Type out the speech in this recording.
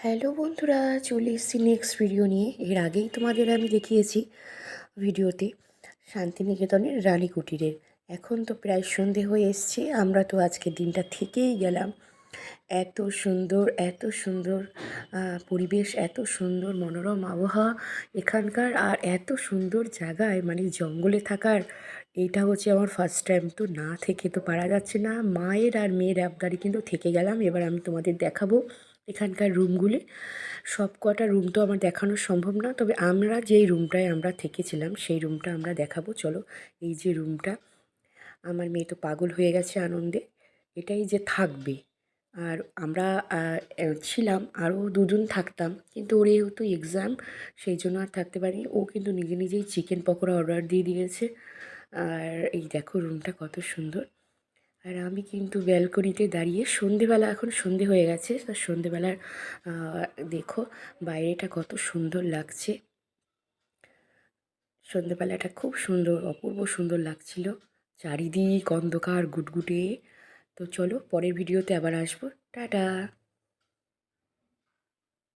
Hello বন্ধুরা, চলে এসেছি নেক্সট ভিডিও নিয়ে। এর আগেই তোমাদের আমি দেখিয়েছি ভিডিওতে শান্তিনিকেতনের রানী কুটিরের। এখন তো প্রায় সন্ধে হয়ে এসছে, আমরা তো আজকের দিনটা থেকেই গেলাম। এত সুন্দর এত সুন্দর পরিবেশ, এত সুন্দর মনোরম আবহাওয়া এখানকার, আর এত সুন্দর জায়গায় মানে জঙ্গলে থাকার এইটা হচ্ছে আমার ফার্স্ট টাইম। তো না থেকে তো পারা যাচ্ছে না, মায়ের আর মেয়ের আবদারে কিন্তু থেকে গেলাম। এবার আমি তোমাদের দেখাবো এখানকার রুমগুলি। সব কটা রুম তো আমার দেখানো সম্ভব না, তবে আমরা যেই রুমটায় আমরা থেকেছিলাম সেই রুমটা আমরা দেখাবো। চলো, এই যে রুমটা, আমার মেয়ে তো পাগল হয়ে গেছে আনন্দে, এটাই যে থাকবে। আর আমরা ছিলাম আরও দুজন থাকতাম, কিন্তু ওর যেহেতু এক্সাম, সেই জন্য আর থাকতে পারিনি। ও কিন্তু নিজে নিজেই চিকেন পকোড়া অর্ডার দিয়ে দিয়েছে। আর এই দেখো রুমটা কত সুন্দর। আর আমি কিন্তু ব্যালকনিতে দাঁড়িয়ে, সন্ধেবেলা, এখন সন্ধে হয়ে গেছে, তা সন্ধেবেলার দেখো বাইরেটা কত সুন্দর লাগছে। সন্ধেবেলাটা খুব সুন্দর, অপূর্ব সুন্দর লাগছিল। চারিদিক অন্ধকার গুটগুটে। তো চলো, পরের ভিডিওতে আবার আসবো। টাটা।